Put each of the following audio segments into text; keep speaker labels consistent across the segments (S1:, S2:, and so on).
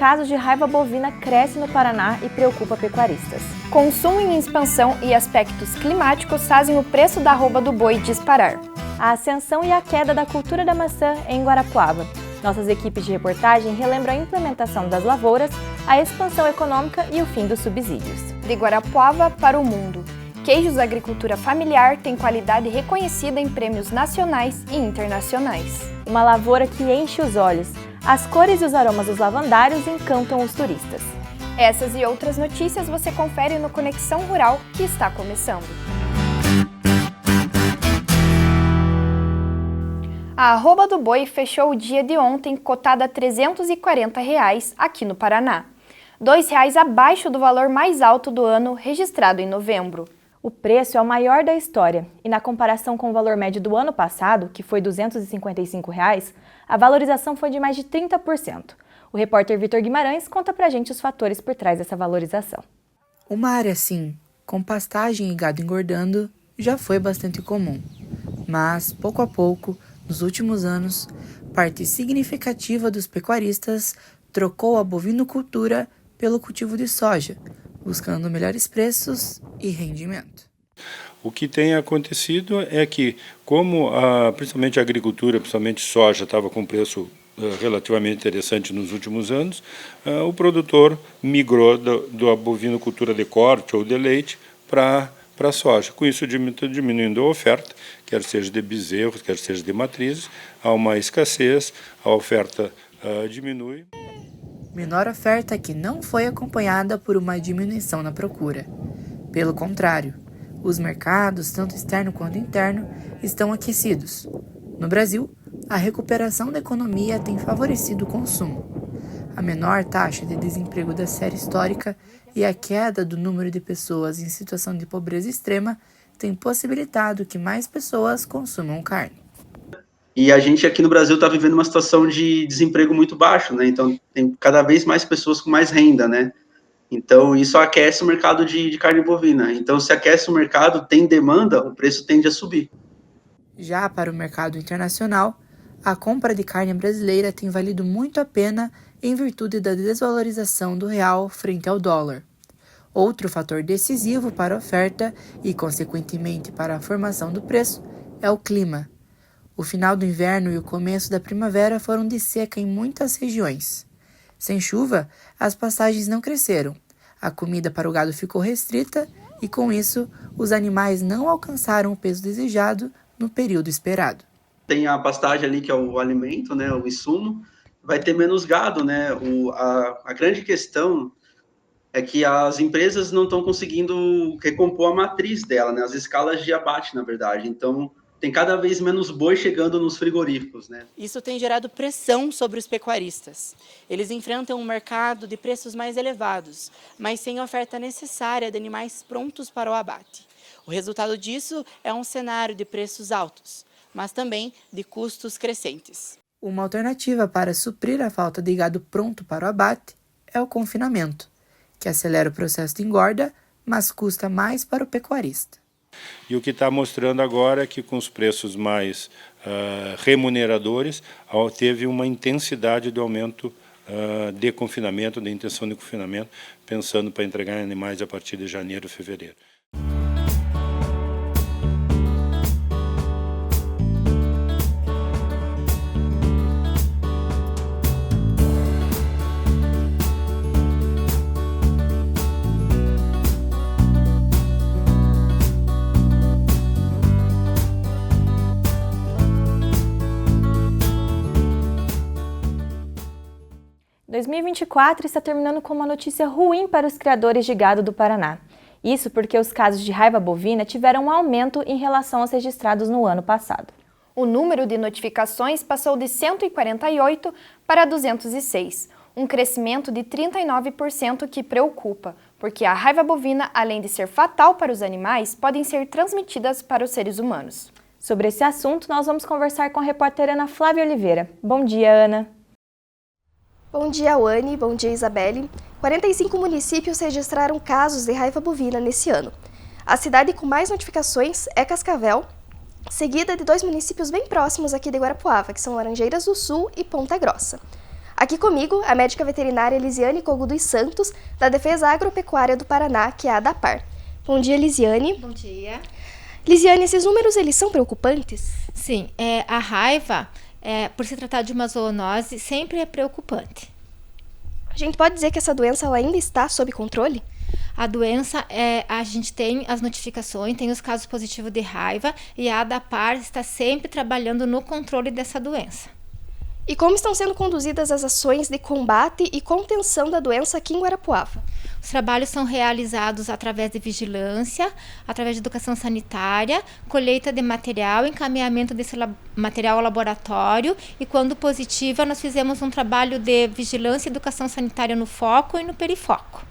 S1: casos de raiva bovina cresce no Paraná e preocupa pecuaristas. Consumo em expansão e aspectos climáticos fazem o preço da arroba do boi disparar. A ascensão e a queda da cultura da maçã em Guarapuava. Nossas equipes de reportagem relembram a implementação das lavouras, a expansão econômica e o fim dos subsídios. De Guarapuava para o mundo. Queijos da agricultura familiar têm qualidade reconhecida em prêmios nacionais e internacionais. Uma lavoura que enche os olhos. As cores e os aromas dos lavandários encantam os turistas. Essas e outras notícias você confere no Conexão Rural, que está começando. A arroba do boi fechou o dia de ontem cotada a R$ 340 aqui no Paraná. R$ 2 abaixo do valor mais alto do ano registrado em novembro. O preço é o maior da história e, na comparação com o valor médio do ano passado, que foi R$ 255, a valorização foi de mais de 30%. O repórter Vitor Guimarães conta pra gente os fatores por trás dessa valorização.
S2: Uma área assim, com pastagem e gado engordando, já foi bastante comum. Mas, pouco a pouco, nos últimos anos, parte significativa dos pecuaristas trocou a bovinocultura pelo cultivo de soja, buscando melhores preços e rendimento.
S3: O que tem acontecido é que, como principalmente a agricultura, principalmente soja, estava com preço relativamente interessante nos últimos anos, o produtor migrou da bovinocultura de corte ou de leite para a soja. Com isso, diminuindo a oferta, quer seja de bezerros, quer seja de matrizes, há uma escassez, a oferta diminui.
S2: Menor oferta que não foi acompanhada por uma diminuição na procura. Pelo contrário, os mercados, tanto externo quanto interno, estão aquecidos. No Brasil, a recuperação da economia tem favorecido o consumo. A menor taxa de desemprego da série histórica e a queda do número de pessoas em situação de pobreza extrema têm possibilitado que mais pessoas consumam carne.
S4: E a gente aqui no Brasil está vivendo uma situação de desemprego muito baixo, né? Então tem cada vez mais pessoas com mais renda, né? Então isso aquece o mercado de carne bovina. Então se aquece o mercado, tem demanda, o preço tende a subir.
S2: Já para o mercado internacional, a compra de carne brasileira tem valido muito a pena em virtude da desvalorização do real frente ao dólar. Outro fator decisivo para a oferta e, consequentemente, para a formação do preço é o clima. O final do inverno e o começo da primavera foram de seca em muitas regiões. Sem chuva, as pastagens não cresceram, a comida para o gado ficou restrita e, com isso, os animais não alcançaram o peso desejado no período esperado.
S4: Tem a pastagem ali, que é o alimento, né, o insumo, vai ter menos gado, né? A grande questão é que as empresas não estão conseguindo recompor a matriz dela, né? As escalas de abate, na verdade. Então, tem cada vez menos boi chegando nos frigoríficos, né?
S5: Isso tem gerado pressão sobre os pecuaristas. Eles enfrentam um mercado de preços mais elevados, mas sem oferta necessária de animais prontos para o abate. O resultado disso é um cenário de preços altos, mas também de custos crescentes.
S2: Uma alternativa para suprir a falta de gado pronto para o abate é o confinamento, que acelera o processo de engorda, mas custa mais para o pecuarista.
S3: E o que está mostrando agora é que com os preços mais remuneradores, teve uma intensidade de aumento de confinamento, de intenção de confinamento, pensando para entregar animais a partir de janeiro e fevereiro.
S1: Em 2024 está terminando com uma notícia ruim para os criadores de gado do Paraná. Isso porque os casos de raiva bovina tiveram um aumento em relação aos registrados no ano passado. O número de notificações passou de 148 para 206, um crescimento de 39% que preocupa, porque a raiva bovina, além de ser fatal para os animais, podem ser transmitidas para os seres humanos. Sobre esse assunto, nós vamos conversar com a repórter Ana Flávia Oliveira. Bom dia, Ana.
S6: Bom dia, Wani. Bom dia, Isabelle. 45 municípios registraram casos de raiva bovina nesse ano. A cidade com mais notificações é Cascavel, seguida de 2 municípios bem próximos aqui de Guarapuava, que são Laranjeiras do Sul e Ponta Grossa. Aqui comigo, a médica veterinária Elisiane Kogo dos Santos, da Defesa Agropecuária do Paraná, que é a ADAPAR. Bom dia, Elisiane.
S7: Bom dia.
S6: Elisiane, esses números, eles são preocupantes?
S7: Sim, a raiva, por se tratar de uma zoonose, sempre é preocupante.
S6: A gente pode dizer que essa doença ela ainda está sob controle?
S7: A doença, a gente tem as notificações, tem os casos positivos de raiva e a ADAPAR está sempre trabalhando no controle dessa doença.
S6: E como estão sendo conduzidas as ações de combate e contenção da doença aqui em Guarapuava?
S7: Os trabalhos são realizados através de vigilância, através de educação sanitária, colheita de material, encaminhamento desse material ao laboratório e, quando positiva, nós fizemos um trabalho de vigilância e educação sanitária no foco e no perifoco.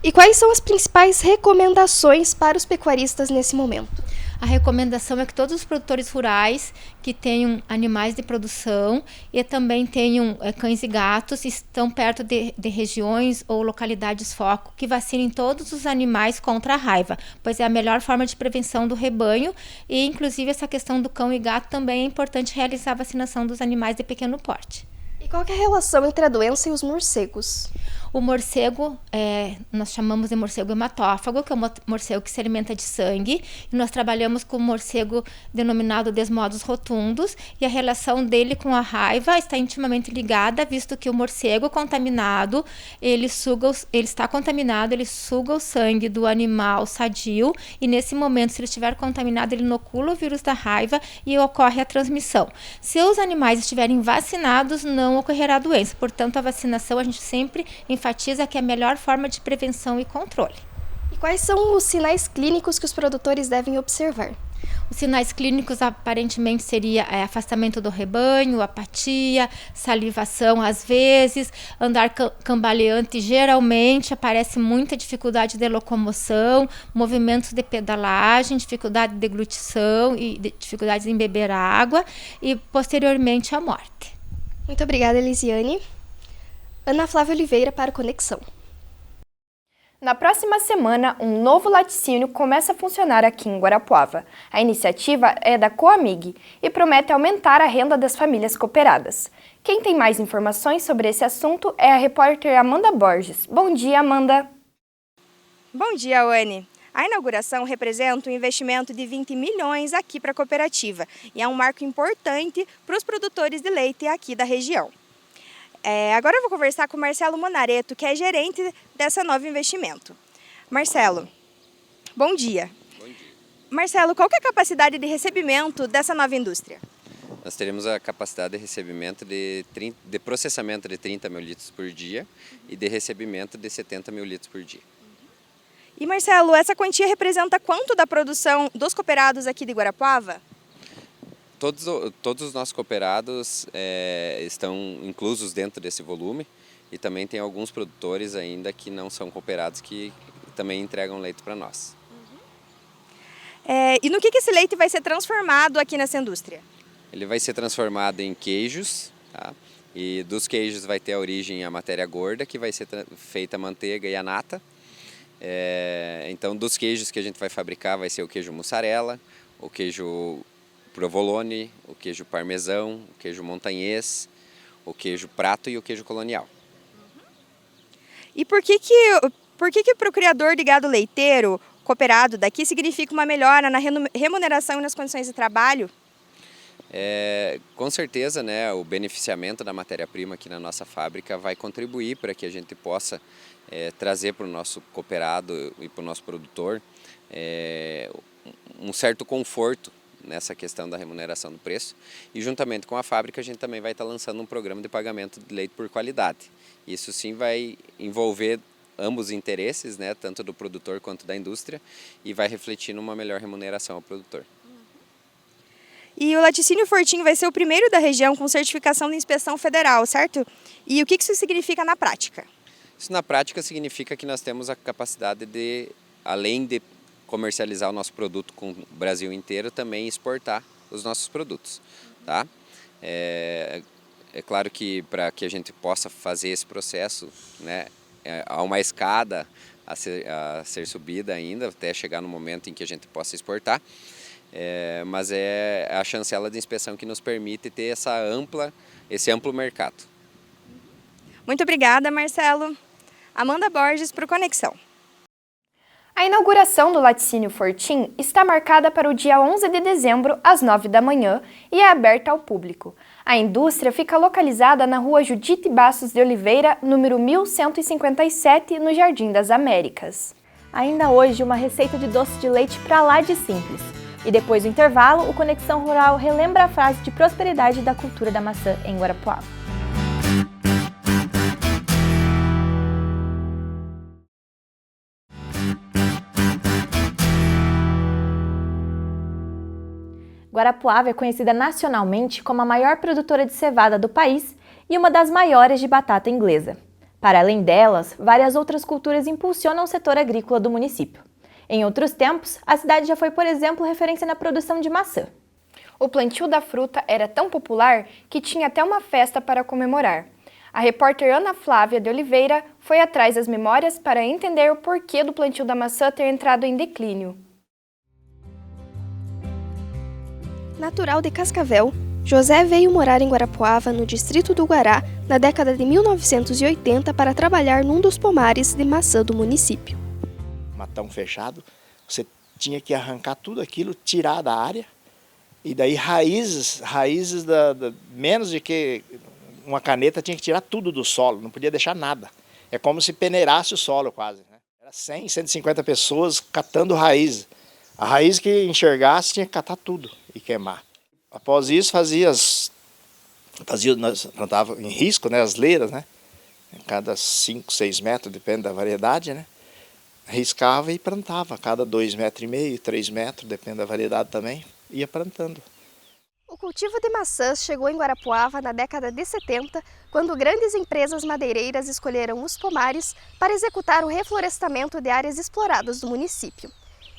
S6: E quais são as principais recomendações para os pecuaristas nesse momento?
S7: A recomendação é que todos os produtores rurais que tenham animais de produção e também tenham cães e gatos estão perto de regiões ou localidades foco que vacinem todos os animais contra a raiva, pois é a melhor forma de prevenção do rebanho e, inclusive, essa questão do cão e gato também é importante realizar a vacinação dos animais de pequeno porte.
S6: E qual que é a relação entre a doença e os morcegos?
S7: O morcego, nós chamamos de morcego hematófago, que é um morcego que se alimenta de sangue. E nós trabalhamos com o morcego denominado Desmodus rotundos. E a relação dele com a raiva está intimamente ligada, visto que o morcego contaminado, ele está contaminado, ele suga o sangue do animal sadio. E nesse momento, se ele estiver contaminado, ele inocula o vírus da raiva e ocorre a transmissão. Se os animais estiverem vacinados, não ocorrerá a doença. Portanto, a vacinação a gente sempre enfatiza que é a melhor forma de prevenção e controle.
S6: E quais são os sinais clínicos que os produtores devem observar?
S7: Os sinais clínicos aparentemente seria afastamento do rebanho, apatia, salivação às vezes, andar cambaleante, geralmente aparece muita dificuldade de locomoção, movimentos de pedalagem, dificuldade de deglutição e dificuldades em beber água e posteriormente a morte.
S6: Muito obrigada, Elisiane. Ana Flávia Oliveira para o Conexão.
S1: Na próxima semana, um novo laticínio começa a funcionar aqui em Guarapuava. A iniciativa é da Coamig e promete aumentar a renda das famílias cooperadas. Quem tem mais informações sobre esse assunto é a repórter Amanda Borges. Bom dia, Amanda!
S8: Bom dia, Anne! A inauguração representa um investimento de 20 milhões aqui para a cooperativa e é um marco importante para os produtores de leite aqui da região. Agora eu vou conversar com o Marcelo Monareto, que é gerente dessa nova investimento. Marcelo, bom dia.
S9: Bom dia.
S8: Marcelo, qual que é a capacidade de recebimento dessa nova indústria?
S9: Nós teremos a capacidade de recebimento de processamento de 30 mil litros por dia e de recebimento de 70 mil litros por dia.
S8: E Marcelo, essa quantia representa quanto da produção dos cooperados aqui de Guarapuava?
S9: Todos os nossos cooperados estão inclusos dentro desse volume e também tem alguns produtores ainda que não são cooperados que também entregam leite para nós.
S8: E no que esse leite vai ser transformado aqui nessa indústria?
S9: Ele vai ser transformado em queijos, tá? E dos queijos vai ter a origem a matéria gorda, que vai ser feita a manteiga e a nata. Então, dos queijos que a gente vai fabricar vai ser o queijo mussarela, o queijo provolone, o queijo parmesão, o queijo montanhês, o queijo prato e o queijo colonial.
S8: E por que para o criador de gado leiteiro cooperado daqui significa uma melhora na remuneração e nas condições de trabalho?
S9: Com certeza, né, o beneficiamento da matéria-prima aqui na nossa fábrica vai contribuir para que a gente possa trazer para o nosso cooperado e para o nosso produtor um certo conforto nessa questão da remuneração do preço. E juntamente com a fábrica a gente também vai estar lançando um programa de pagamento de leite por qualidade. Isso sim vai envolver ambos os interesses, né, tanto do produtor quanto da indústria, e vai refletir numa melhor remuneração ao produtor.
S8: E o laticínio Fortinho vai ser o primeiro da região com certificação de inspeção federal, certo? E o que isso significa na prática?
S9: Isso na prática significa que nós temos a capacidade de, além de comercializar o nosso produto com o Brasil inteiro, também exportar os nossos produtos, tá? É claro que para que a gente possa fazer esse processo, né, há uma escada a ser subida ainda, até chegar no momento em que a gente possa exportar, mas é a chancela de inspeção que nos permite ter esse amplo mercado.
S8: Muito obrigada, Marcelo. Amanda Borges para o Conexão.
S1: A inauguração do Laticínio Fortim está marcada para o dia 11 de dezembro, às 9 da manhã, e é aberta ao público. A indústria fica localizada na rua Judite Bastos de Oliveira, número 1157, no Jardim das Américas. Ainda hoje, uma receita de doce de leite pra lá de simples. E depois do intervalo, o Conexão Rural relembra a frase de prosperidade da cultura da maçã em Guarapuava. Guarapuava é conhecida nacionalmente como a maior produtora de cevada do país e uma das maiores de batata inglesa. Para além delas, várias outras culturas impulsionam o setor agrícola do município. Em outros tempos, a cidade já foi, por exemplo, referência na produção de maçã. O plantio da fruta era tão popular que tinha até uma festa para comemorar. A repórter Ana Flávia de Oliveira foi atrás das memórias para entender o porquê do plantio da maçã ter entrado em declínio.
S6: Natural de Cascavel, José veio morar em Guarapuava, no distrito do Guará, na década de 1980 para trabalhar num dos pomares de maçã do município.
S10: Matão fechado, você tinha que arrancar tudo aquilo, tirar da área, e daí raízes menos de que uma caneta tinha que tirar tudo do solo, não podia deixar nada. É como se peneirasse o solo quase, né? Era 100, 150 pessoas catando raiz. A raiz que enxergasse tinha que catar tudo e queimar. Após isso nós plantava em risco, né, as leiras, né? Cada 5, 6 metros, depende da variedade, né? Riscava e plantava, cada 2,5 metros, 3 metros, depende da variedade também, ia plantando.
S6: O cultivo de maçãs chegou em Guarapuava na década de 70, quando grandes empresas madeireiras escolheram os pomares para executar o reflorestamento de áreas exploradas do município.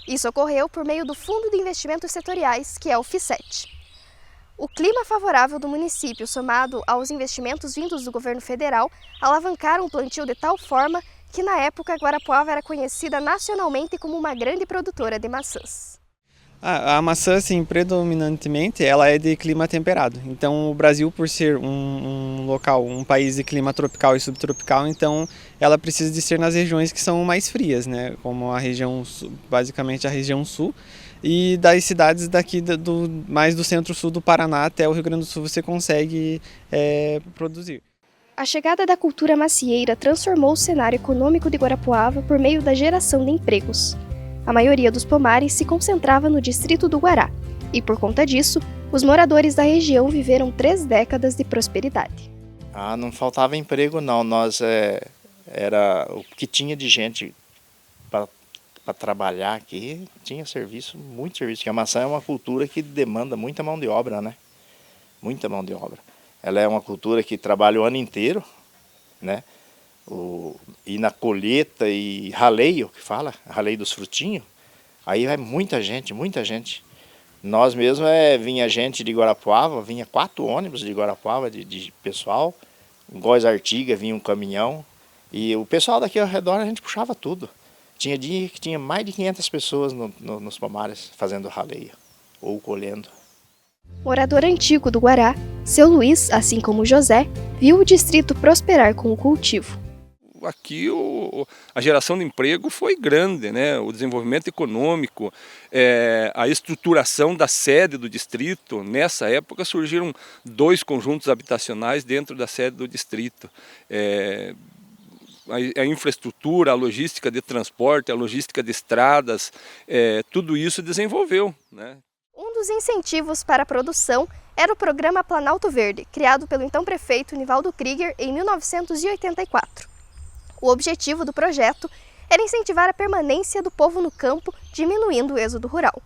S6: Isso ocorreu por meio do Fundo de Investimentos Setoriais, que é o FISET. O clima favorável do município, somado aos investimentos vindos do governo federal, alavancaram o plantio de tal forma que, na época, Guarapuava era conhecida nacionalmente como uma grande produtora de maçãs.
S11: A maçã, assim, predominantemente, ela é de clima temperado. Então, o Brasil, por ser um país de clima tropical e subtropical, então ela precisa de ser nas regiões que são mais frias, né? Como a região, basicamente a região sul, e das cidades daqui mais do centro-sul do Paraná até o Rio Grande do Sul você consegue produzir.
S6: A chegada da cultura macieira transformou o cenário econômico de Guarapuava por meio da geração de empregos. A maioria dos pomares se concentrava no distrito do Guará, e por conta disso, os moradores da região viveram 3 décadas de prosperidade.
S10: Não faltava emprego não, era o que tinha de gente para trabalhar aqui, tinha serviço, muito serviço, porque a maçã é uma cultura que demanda muita mão de obra, né? Muita mão de obra. Ela é uma cultura que trabalha o ano inteiro, né? E na colheita e raleio, que fala, raleio dos frutinhos, aí vai muita gente, muita gente. Nós mesmos, vinha gente de Guarapuava, vinha 4 ônibus de Guarapuava, de pessoal, Góis Artiga, vinha um caminhão, e o pessoal daqui ao redor a gente puxava tudo. Tinha dia que tinha mais de 500 pessoas nos pomares fazendo raleio ou colhendo.
S6: Morador antigo do Guará, seu Luiz, assim como José, viu o distrito prosperar com o cultivo.
S12: Aqui a geração de emprego foi grande, né? O desenvolvimento econômico, a estruturação da sede do distrito. Nessa época surgiram 2 conjuntos habitacionais dentro da sede do distrito. A infraestrutura, a logística de transporte, a logística de estradas, tudo isso desenvolveu, né?
S6: Um dos incentivos para a produção era o programa Planalto Verde, criado pelo então prefeito Nivaldo Krieger em 1984. O objetivo do projeto era incentivar a permanência do povo no campo, diminuindo o êxodo rural.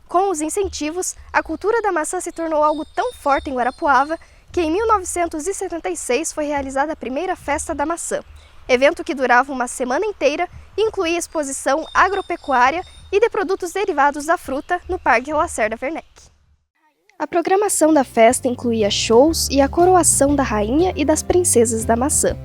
S6: Com os incentivos, a cultura da maçã se tornou algo tão forte em Guarapuava que em 1976 foi realizada a primeira Festa da Maçã, evento que durava uma semana inteira e incluía exposição agropecuária e de produtos derivados da fruta no Parque Lacerda Werneck. A programação da festa incluía shows e a coroação da rainha e das princesas da maçã.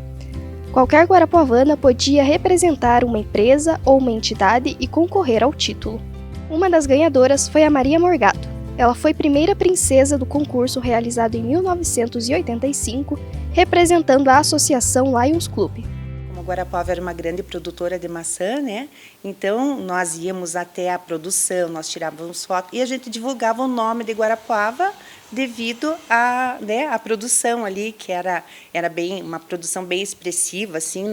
S6: Qualquer guarapuavana podia representar uma empresa ou uma entidade e concorrer ao título. Uma das ganhadoras foi a Maria Morgado. Ela foi primeira princesa do concurso realizado em 1985 representando a Associação Lions Club.
S13: Como Guarapuava era uma grande produtora de maçã, né? Então nós íamos até a produção, nós tirávamos foto e a gente divulgava o nome de Guarapuava devido à, né, a produção ali, que era bem uma produção bem expressiva, assim,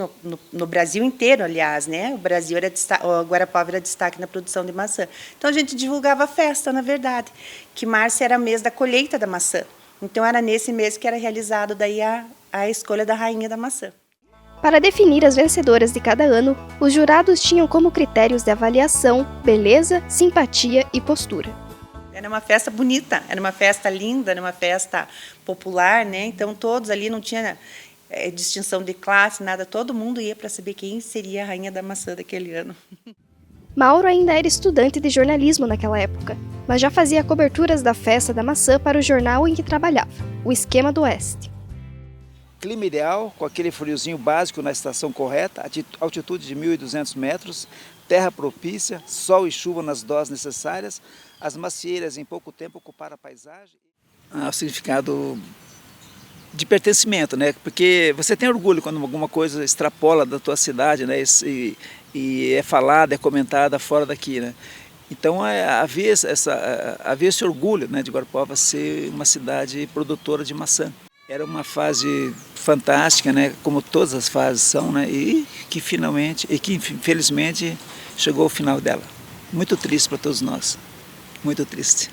S13: no Brasil inteiro, aliás, né? O Brasil era o Guarapuava era destaque na produção de maçã. Então a gente divulgava a festa, na verdade, que março era mês da colheita da maçã. Então era nesse mês que era realizado daí a escolha da rainha da maçã.
S6: Para definir as vencedoras de cada ano, os jurados tinham como critérios de avaliação beleza, simpatia e postura.
S13: Era uma festa bonita, era uma festa linda, era uma festa popular, né? Então todos ali não tinha distinção de classe, nada, todo mundo ia para saber quem seria a rainha da maçã daquele ano.
S6: Mauro ainda era estudante de jornalismo naquela época, mas já fazia coberturas da festa da maçã para o jornal em que trabalhava, o Esquema do Oeste.
S14: Clima ideal, com aquele friozinho básico na estação correta, altitude de 1.200 metros, terra propícia, sol e chuva nas doses necessárias, as macieiras em pouco tempo ocuparam a paisagem. O significado de pertencimento, né? Porque você tem orgulho quando alguma coisa extrapola da tua cidade, né? E é falada, é comentada fora daqui, né? Então havia esse orgulho, né, de Guarapuava ser uma cidade produtora de maçã. Era uma fase fantástica, né, como todas as fases são, né, e que infelizmente chegou ao final dela. Muito triste para todos nós, muito triste.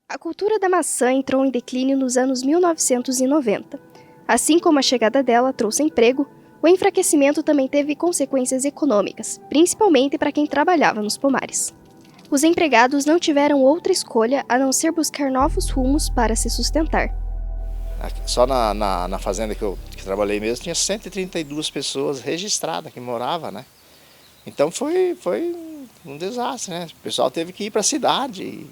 S6: A cultura da maçã entrou em declínio nos anos 1990. Assim como a chegada dela trouxe emprego, o enfraquecimento também teve consequências econômicas, principalmente para quem trabalhava nos pomares. Os empregados não tiveram outra escolha a não ser buscar novos rumos para se sustentar.
S10: Só na fazenda que trabalhei mesmo, tinha 132 pessoas registradas que moravam, né? Então foi um desastre, né? O pessoal teve que ir para a cidade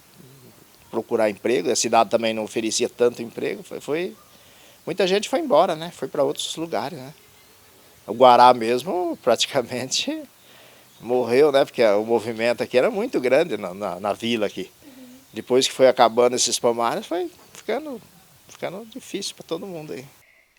S10: procurar emprego, a cidade também não oferecia tanto emprego, muita gente foi embora, né? Foi para outros lugares, né? O Guará mesmo praticamente morreu, né? Porque o movimento aqui era muito grande na vila aqui. Depois que foi acabando esses pomares, foi ficando difícil para todo mundo aí.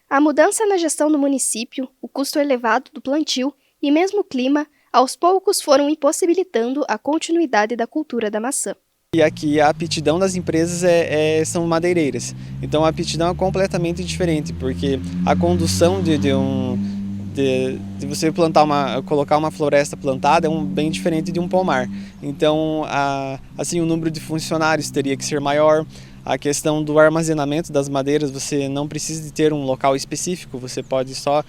S6: A mudança na gestão do município, o custo elevado do plantio e mesmo o clima, aos poucos foram impossibilitando a continuidade da cultura da maçã.
S11: E aqui a aptidão das empresas são madeireiras. Então a aptidão é completamente diferente, porque a condução de você colocar uma floresta plantada é bem diferente de um pomar. Então assim, o número de funcionários teria que ser maior. A questão do armazenamento das madeiras, você não precisa de ter um local específico, você pode só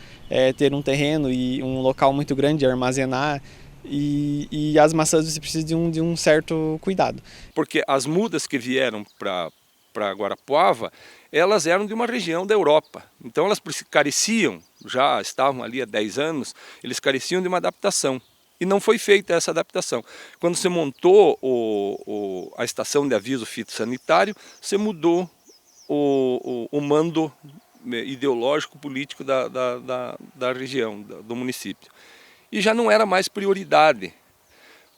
S11: ter um terreno e um local muito grande armazenar. E as maçãs você precisa de um certo cuidado.
S12: Porque as mudas que vieram para Guarapuava, elas eram de uma região da Europa. Então elas careciam, já estavam ali há 10 anos, eles careciam de uma adaptação. E não foi feita essa adaptação. Quando você montou a estação de aviso fitossanitário, você mudou o mando ideológico político da região, do município. E já não era mais prioridade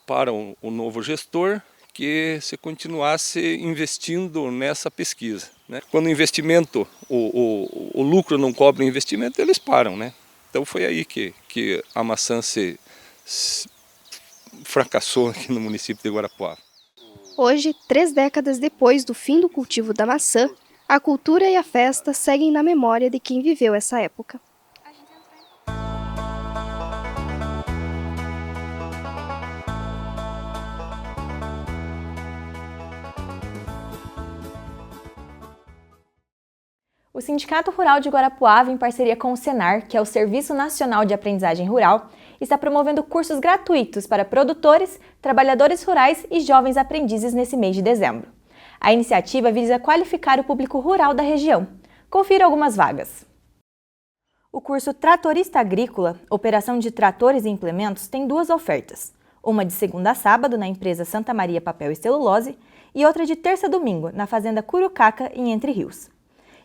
S12: para o novo gestor que se continuasse investindo nessa pesquisa, né? Quando o investimento, o lucro não cobre o investimento, eles param, né? Então foi aí que a maçã se fracassou aqui no município de Guarapuava.
S6: Hoje, 3 décadas depois do fim do cultivo da maçã, a cultura e a festa seguem na memória de quem viveu essa época.
S1: O Sindicato Rural de Guarapuava, em parceria com o Senar, que é o Serviço Nacional de Aprendizagem Rural, está promovendo cursos gratuitos para produtores, trabalhadores rurais e jovens aprendizes nesse mês de dezembro. A iniciativa visa qualificar o público rural da região. Confira algumas vagas. O curso Tratorista Agrícola, Operação de Tratores e Implementos, tem 2 ofertas. Uma de segunda a sábado na empresa Santa Maria Papel e Celulose e outra de terça a domingo na fazenda Curucaca, em Entre Rios.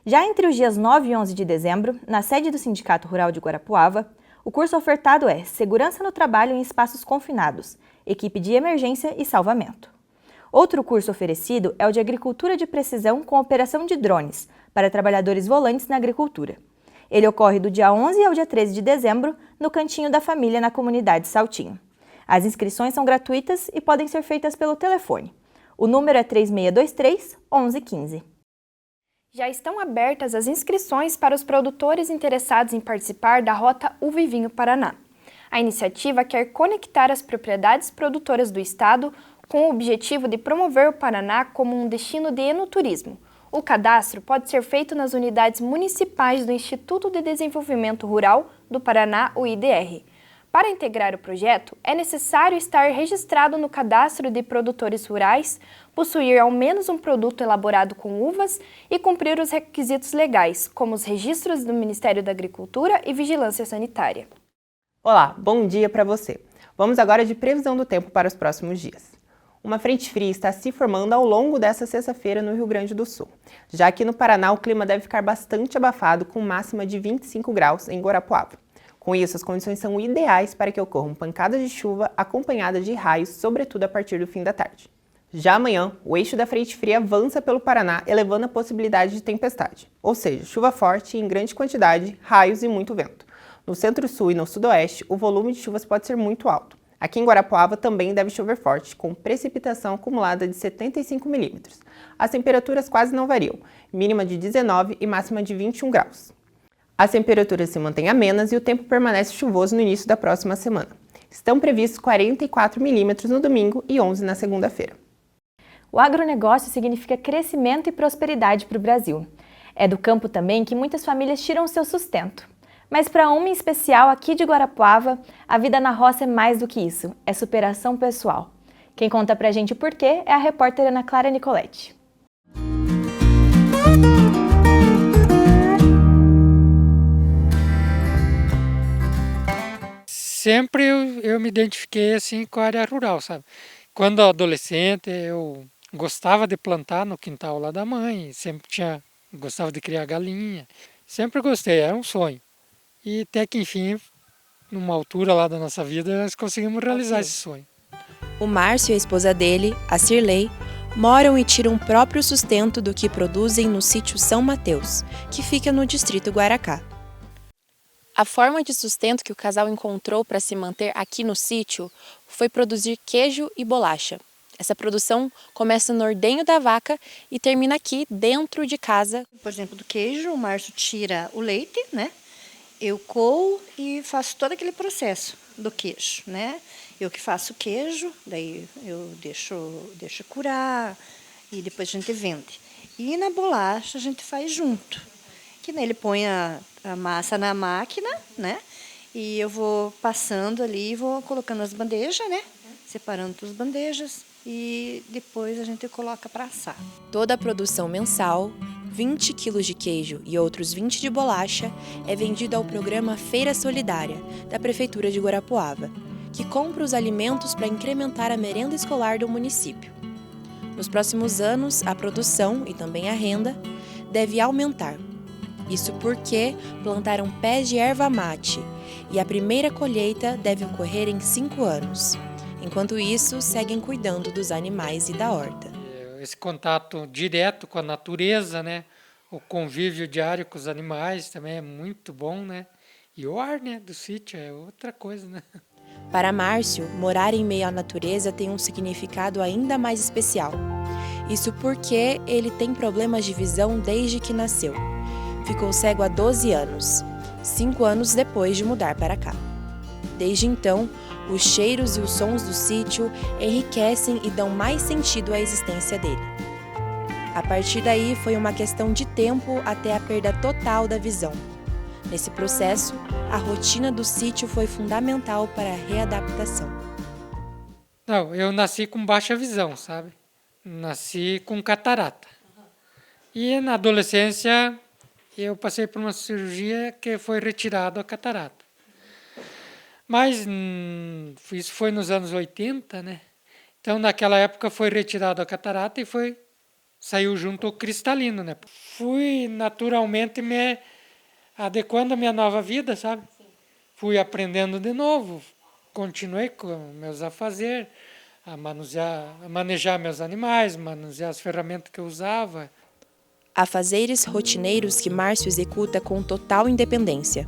S1: Já entre os dias 9 e 11 de dezembro, na sede do Sindicato Rural de Guarapuava, o curso ofertado é Segurança no Trabalho em Espaços Confinados, Equipe de Emergência e Salvamento. Outro curso oferecido é o de Agricultura de Precisão com operação de drones, para trabalhadores volantes na agricultura. Ele ocorre do dia 11 ao dia 13 de dezembro, no Cantinho da Família, na comunidade Saltinho. As inscrições são gratuitas e podem ser feitas pelo telefone. O número é 3623-1115. Já estão abertas as inscrições para os produtores interessados em participar da Rota Uva e Vinho Paraná. A iniciativa quer conectar as propriedades produtoras do estado com o objetivo de promover o Paraná como um destino de enoturismo. O cadastro pode ser feito nas unidades municipais do Instituto de Desenvolvimento Rural do Paraná, o IDR. Para integrar o projeto, é necessário estar registrado no Cadastro de Produtores Rurais, possuir ao menos um produto elaborado com uvas e cumprir os requisitos legais, como os registros do Ministério da Agricultura e Vigilância Sanitária.
S15: Olá, bom dia para você. Vamos agora de previsão do tempo para os próximos dias. Uma frente fria está se formando ao longo dessa sexta-feira no Rio Grande do Sul. Já aqui no Paraná, o clima deve ficar bastante abafado, com máxima de 25 graus em Guarapuava. Com isso, as condições são ideais para que ocorram pancadas de chuva acompanhadas de raios, sobretudo a partir do fim da tarde. Já amanhã, o eixo da frente fria avança pelo Paraná, elevando a possibilidade de tempestade, ou seja, chuva forte em grande quantidade, raios e muito vento. No centro-sul e no sudoeste, o volume de chuvas pode ser muito alto. Aqui em Guarapuava também deve chover forte, com precipitação acumulada de 75 milímetros. As temperaturas quase não variam, mínima de 19 e máxima de 21 graus. As temperaturas se mantêm amenas e o tempo permanece chuvoso no início da próxima semana. Estão previstos 44 milímetros no domingo e 11 na segunda-feira.
S1: O agronegócio significa crescimento e prosperidade para o Brasil. É do campo também que muitas famílias tiram seu sustento. Mas para uma em especial aqui de Guarapuava, a vida na roça é mais do que isso, é superação pessoal. Quem conta pra gente o porquê é a repórter Ana Clara Nicoletti.
S16: Sempre eu me identifiquei assim com a área rural, sabe? Quando adolescente eu gostava de plantar no quintal lá da mãe, gostava de criar galinha, sempre gostei, era um sonho. E até que, enfim, numa altura lá da nossa vida, nós conseguimos realizar esse sonho.
S17: O Márcio e a esposa dele, a Cirlei, moram e tiram o próprio sustento do que produzem no sítio São Mateus, que fica no distrito Guaracá. A forma de sustento que o casal encontrou para se manter aqui no sítio foi produzir queijo e bolacha. Essa produção começa no ordenho da vaca e termina aqui dentro de casa.
S18: Por exemplo, do queijo, o Márcio tira o leite, né? Eu coo e faço todo aquele processo do queijo, né? Eu que faço o queijo, daí eu deixo curar e depois a gente vende. E na bolacha a gente faz junto. Que ele põe a massa na máquina, né? E eu vou passando ali, vou colocando as bandejas, né? Separando as bandejas e depois a gente coloca para assar.
S17: Toda a produção mensal, 20 quilos de queijo e outros 20 de bolacha, é vendido ao programa Feira Solidária, da Prefeitura de Guarapuava, que compra os alimentos para incrementar a merenda escolar do município. Nos próximos anos, a produção e também a renda deve aumentar. Isso porque plantaram pés de erva mate e a primeira colheita deve ocorrer em 5 anos. Enquanto isso, seguem cuidando dos animais e da horta.
S16: Esse contato direto com a natureza, né? O convívio diário com os animais também é muito bom, né? E o ar, né, do sítio é outra coisa, né?
S17: Para Márcio, morar em meio à natureza tem um significado ainda mais especial. Isso porque ele tem problemas de visão desde que nasceu. Ficou cego há 12 anos, 5 anos depois de mudar para cá. Desde então, os cheiros e os sons do sítio enriquecem e dão mais sentido à existência dele. A partir daí, foi uma questão de tempo até a perda total da visão. Nesse processo, a rotina do sítio foi fundamental para a readaptação.
S16: Não, eu nasci com baixa visão, sabe? Nasci com catarata. E na adolescência, eu passei por uma cirurgia que foi retirada a catarata. Mas isso foi nos anos 80, né? Então, naquela época, foi retirado a catarata e saiu junto o cristalino, né? Fui naturalmente me adequando à minha nova vida, sabe? Sim. Fui aprendendo de novo, continuei com meus afazeres, a manejar meus animais, manusear as ferramentas que eu usava.
S17: Afazeres rotineiros que Márcio executa com total independência.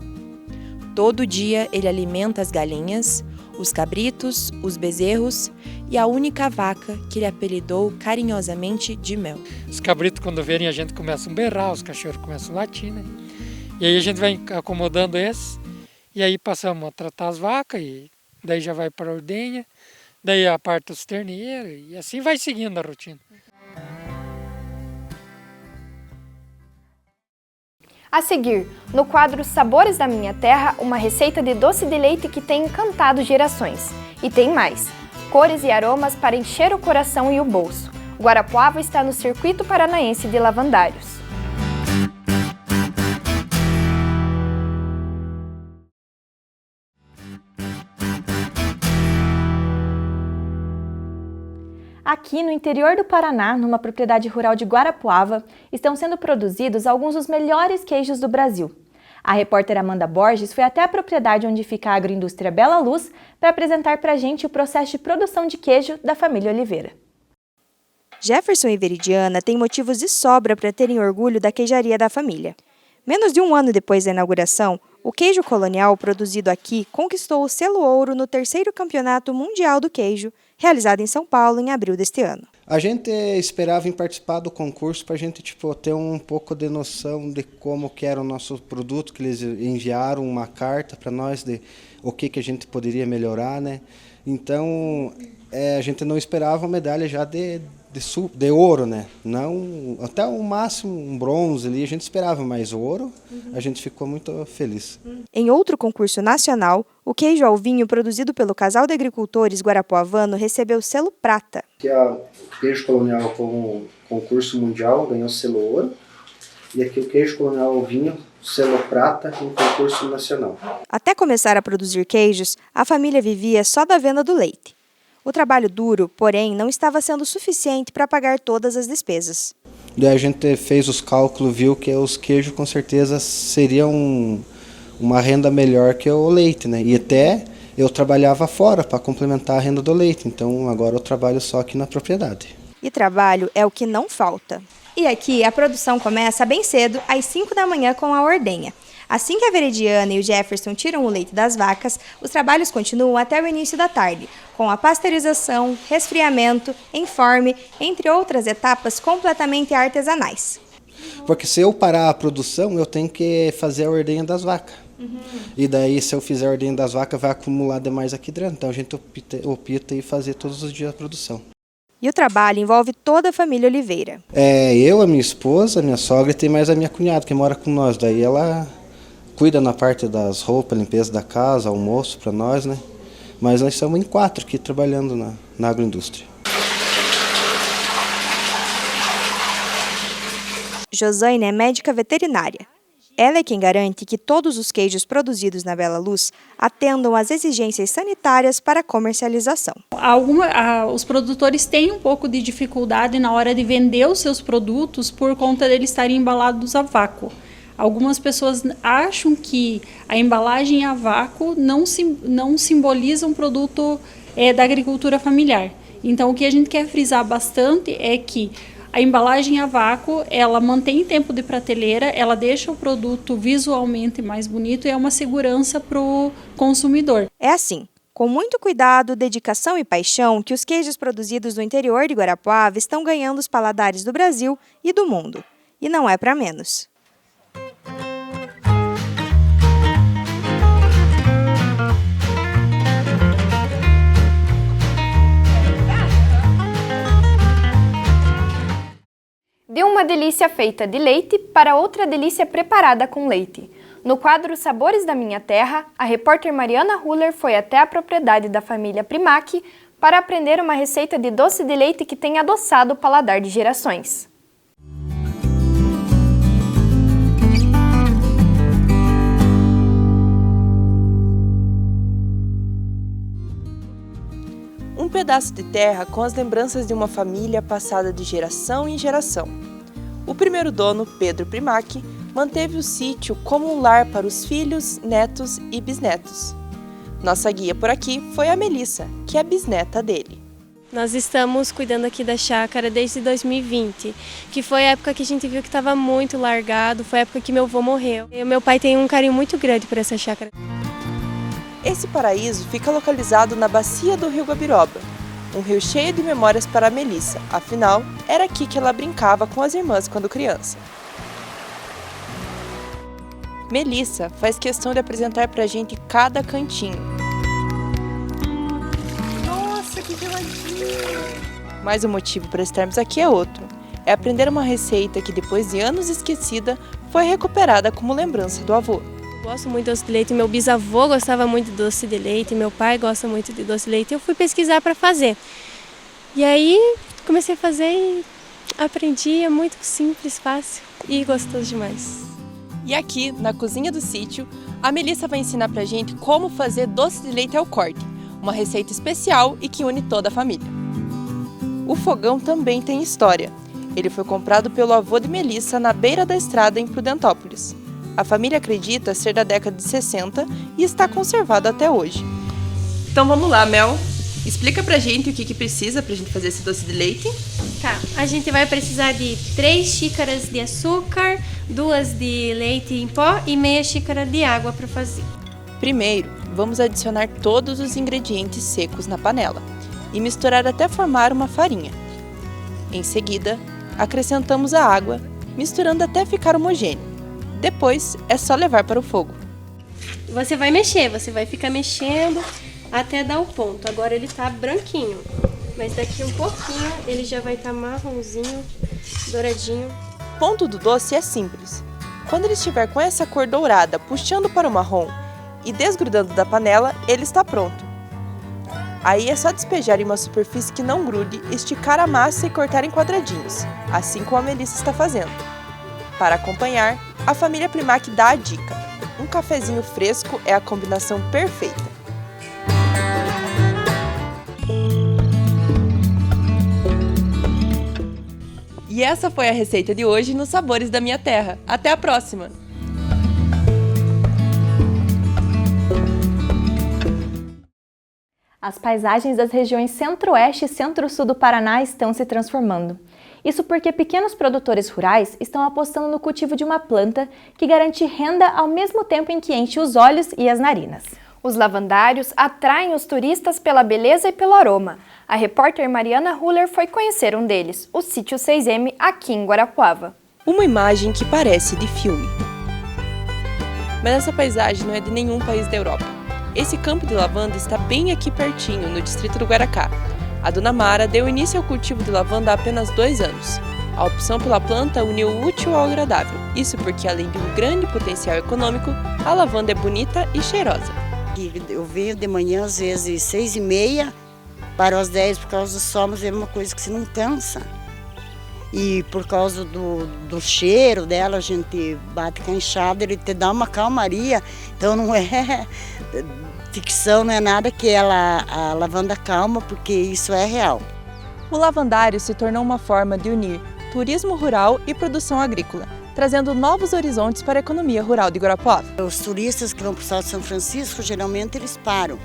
S17: Todo dia ele alimenta as galinhas, os cabritos, os bezerros e a única vaca que ele apelidou carinhosamente de Mel.
S16: Os cabritos, quando verem, a gente começa a berrar, os cachorros começam a latir, né? E aí a gente vai acomodando esses, e aí passamos a tratar as vacas, e daí já vai para a ordenha, daí aparta os terneiros, e assim vai seguindo a rotina.
S1: A seguir, no quadro Sabores da Minha Terra, uma receita de doce de leite que tem encantado gerações. E tem mais, cores e aromas para encher o coração e o bolso. Guarapuava está no Circuito Paranaense de Lavandários. Aqui no interior do Paraná, numa propriedade rural de Guarapuava, estão sendo produzidos alguns dos melhores queijos do Brasil. A repórter Amanda Borges foi até a propriedade onde fica a agroindústria Bela Luz para apresentar para a gente o processo de produção de queijo da família Oliveira.
S8: Jefferson e Veridiana têm motivos de sobra para terem orgulho da queijaria da família. Menos de um ano depois da inauguração, o queijo colonial produzido aqui conquistou o selo ouro no 3º Campeonato Mundial do Queijo, realizado em São Paulo em abril deste ano.
S19: A gente esperava em participar do concurso para a gente ter um pouco de noção de como que era o nosso produto, que eles enviaram uma carta para nós de o que a gente poderia melhorar, né? Então, a gente não esperava uma medalha já de ouro, né? Não, até o máximo um bronze ali, a gente esperava, mas ouro, a gente ficou muito feliz.
S8: Em outro concurso nacional, o queijo ao vinho produzido pelo casal de agricultores guarapuavano recebeu o selo prata.
S19: Aqui o queijo colonial com o concurso mundial ganhou selo ouro, e aqui o queijo colonial ao vinho, selo prata no concurso nacional.
S8: Até começar a produzir queijos, a família vivia só da venda do leite. O trabalho duro, porém, não estava sendo suficiente para pagar todas as despesas.
S19: Daí a gente fez os cálculos, viu que os queijos com certeza seriam uma renda melhor que o leite, né? E até eu trabalhava fora para complementar a renda do leite, então agora eu trabalho só aqui na propriedade.
S8: E trabalho é o que não falta. E aqui a produção começa bem cedo, às 5 da manhã com a ordenha. Assim que a Veridiana e o Jefferson tiram o leite das vacas, os trabalhos continuam até o início da tarde, com a pasteurização, resfriamento, enforme, entre outras etapas completamente artesanais.
S19: Porque se eu parar a produção, eu tenho que fazer a ordenha das vacas. E daí, se eu fizer a ordenha das vacas, vai acumular demais aqui dentro. Então a gente opta em fazer todos os dias a produção.
S8: E o trabalho envolve toda a família Oliveira.
S19: Eu, a minha esposa, a minha sogra e tem mais a minha cunhada que mora com nós. Daí ela cuida na parte das roupas, limpeza da casa, almoço para nós, né? Mas nós estamos em 4 aqui trabalhando na agroindústria.
S8: Josane é médica veterinária. Ela é quem garante que todos os queijos produzidos na Bela Luz atendam às exigências sanitárias para comercialização.
S20: Os produtores têm um pouco de dificuldade na hora de vender os seus produtos por conta deles estarem embalados a vácuo. Algumas pessoas acham que a embalagem a vácuo não simboliza um produto da agricultura familiar. Então, o que a gente quer frisar bastante é que a embalagem a vácuo, ela mantém tempo de prateleira, ela deixa o produto visualmente mais bonito e é uma segurança para o consumidor.
S8: É assim, com muito cuidado, dedicação e paixão, que os queijos produzidos no interior de Guarapuava estão ganhando os paladares do Brasil e do mundo. E não é para menos.
S1: De uma delícia feita de leite para outra delícia preparada com leite. No quadro Sabores da Minha Terra, a repórter Mariana Huller foi até a propriedade da família Primac para aprender uma receita de doce de leite que tem adoçado o paladar de gerações.
S17: Um pedaço de terra com as lembranças de uma família passada de geração em geração. O primeiro dono, Pedro Primac, manteve o sítio como um lar para os filhos, netos e bisnetos. Nossa guia por aqui foi a Melissa, que é a bisneta dele.
S21: Nós estamos cuidando aqui da chácara desde 2020, que foi a época que a gente viu que estava muito largado, foi a época que meu avô morreu. E meu pai tem um carinho muito grande por essa chácara.
S22: Esse paraíso fica localizado na bacia do rio Guabiroba, um rio cheio de memórias para a Melissa, afinal, era aqui que ela brincava com as irmãs quando criança. Melissa faz questão de apresentar pra gente cada cantinho.
S18: Nossa, que geladinho!
S22: Mas o motivo para estarmos aqui é outro. É aprender uma receita que, depois de anos esquecida, foi recuperada como lembrança do avô.
S21: Gosto muito de doce de leite, meu bisavô gostava muito de doce de leite, meu pai gosta muito de doce de leite. Eu fui pesquisar para fazer. E aí comecei a fazer e aprendi, é muito simples, fácil e gostoso demais.
S22: E aqui, na cozinha do sítio, a Melissa vai ensinar pra gente como fazer doce de leite ao corte, uma receita especial e que une toda a família. O fogão também tem história. Ele foi comprado pelo avô de Melissa na beira da estrada em Prudentópolis. A família acredita ser da década de 60 e está conservado até hoje. Então vamos lá, Mel. Explica pra gente o que precisa pra gente fazer esse doce de leite.
S21: Tá, a gente vai precisar de 3 xícaras de açúcar, 2 de leite em pó e meia xícara de água para fazer.
S22: Primeiro, vamos adicionar todos os ingredientes secos na panela e misturar até formar uma farinha. Em seguida, acrescentamos a água, misturando até ficar homogêneo. Depois, é só levar para o fogo.
S21: Você vai mexer, você vai ficar mexendo até dar o ponto. Agora ele tá branquinho, mas daqui um pouquinho ele já vai estar marronzinho, douradinho.
S22: O ponto do doce é simples. Quando ele estiver com essa cor dourada, puxando para o marrom e desgrudando da panela, ele está pronto. Aí é só despejar em uma superfície que não grude, esticar a massa e cortar em quadradinhos, assim como a Melissa está fazendo. Para acompanhar, a família Primac dá a dica. Um cafezinho fresco é a combinação perfeita. E essa foi a receita de hoje nos Sabores da Minha Terra. Até a próxima!
S1: As paisagens das regiões Centro-Oeste e Centro-Sul do Paraná estão se transformando. Isso porque pequenos produtores rurais estão apostando no cultivo de uma planta que garante renda ao mesmo tempo em que enche os olhos e as narinas. Os lavandários atraem os turistas pela beleza e pelo aroma. A repórter Mariana Huller foi conhecer um deles, o Sítio 6M, aqui em Guarapuava.
S22: Uma imagem que parece de filme. Mas essa paisagem não é de nenhum país da Europa. Esse campo de lavanda está bem aqui pertinho, no distrito do Guaracá. A dona Mara deu início ao cultivo de lavanda há apenas 2 anos. A opção pela planta uniu o útil ao agradável. Isso porque, além de um grande potencial econômico, a lavanda é bonita e cheirosa.
S23: Eu venho de manhã, às vezes, 6h30, paro às 10 por causa do sol, mas é uma coisa que você não cansa. E por causa do cheiro dela, a gente bate com a enxada, ele te dá uma calmaria. Então não é ficção, não é nada que a lavanda calma, porque isso é real.
S22: O lavandário se tornou uma forma de unir turismo rural e produção agrícola, trazendo novos horizontes para a economia rural de Guarapuava.
S23: Os turistas que vão para o estado de São Francisco, geralmente eles param.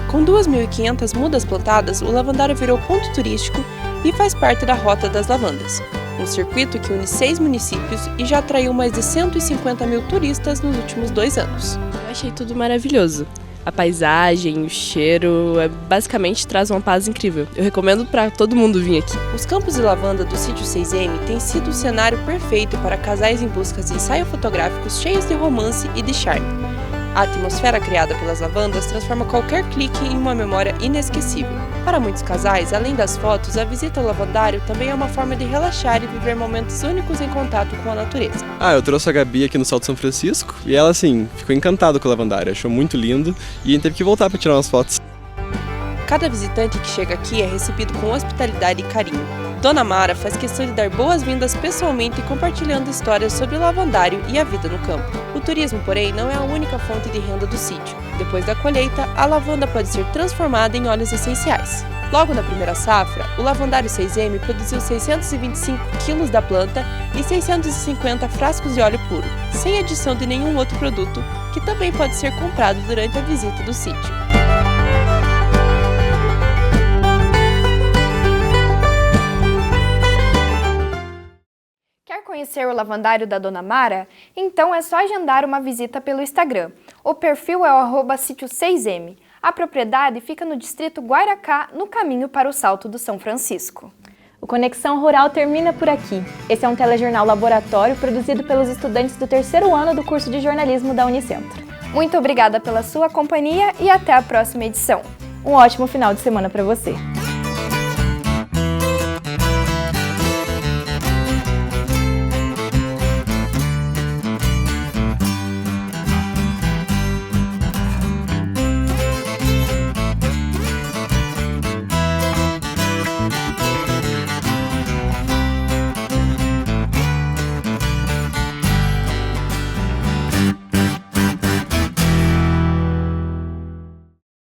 S22: Com 2.500 mudas plantadas, o lavandário virou ponto turístico e faz parte da Rota das Lavandas, um circuito que une 6 municípios e já atraiu mais de 150 mil turistas nos últimos 2 anos.
S24: Eu achei tudo maravilhoso. A paisagem, o cheiro, basicamente traz uma paz incrível. Eu recomendo para todo mundo vir aqui.
S22: Os campos de lavanda do Sítio 6M têm sido o cenário perfeito para casais em busca de ensaios fotográficos cheios de romance e de charme. A atmosfera criada pelas lavandas transforma qualquer clique em uma memória inesquecível. Para muitos casais, além das fotos, a visita ao lavandário também é uma forma de relaxar e viver momentos únicos em contato com a natureza.
S25: Eu trouxe a Gabi aqui no Salto São Francisco e ela, ficou encantada com o lavandário, achou muito lindo e a gente teve que voltar para tirar umas fotos.
S22: Cada visitante que chega aqui é recebido com hospitalidade e carinho. Dona Mara faz questão de dar boas-vindas pessoalmente, compartilhando histórias sobre o lavandário e a vida no campo. O turismo, porém, não é a única fonte de renda do sítio. Depois da colheita, a lavanda pode ser transformada em óleos essenciais. Logo na primeira safra, o lavandário 6M produziu 625 quilos da planta e 650 frascos de óleo puro, sem adição de nenhum outro produto, que também pode ser comprado durante a visita do sítio.
S1: conhecer o lavandário da Dona Mara? Então é só agendar uma visita pelo Instagram. O perfil é o @sítio 6M. A propriedade fica no distrito Guaracá, no caminho para o Salto do São Francisco.
S2: O Conexão Rural termina por aqui. Esse é um telejornal laboratório produzido pelos estudantes do 3º ano do curso de jornalismo da Unicentro.
S1: Muito obrigada pela sua companhia e até a próxima edição.
S2: Um ótimo final de semana para você!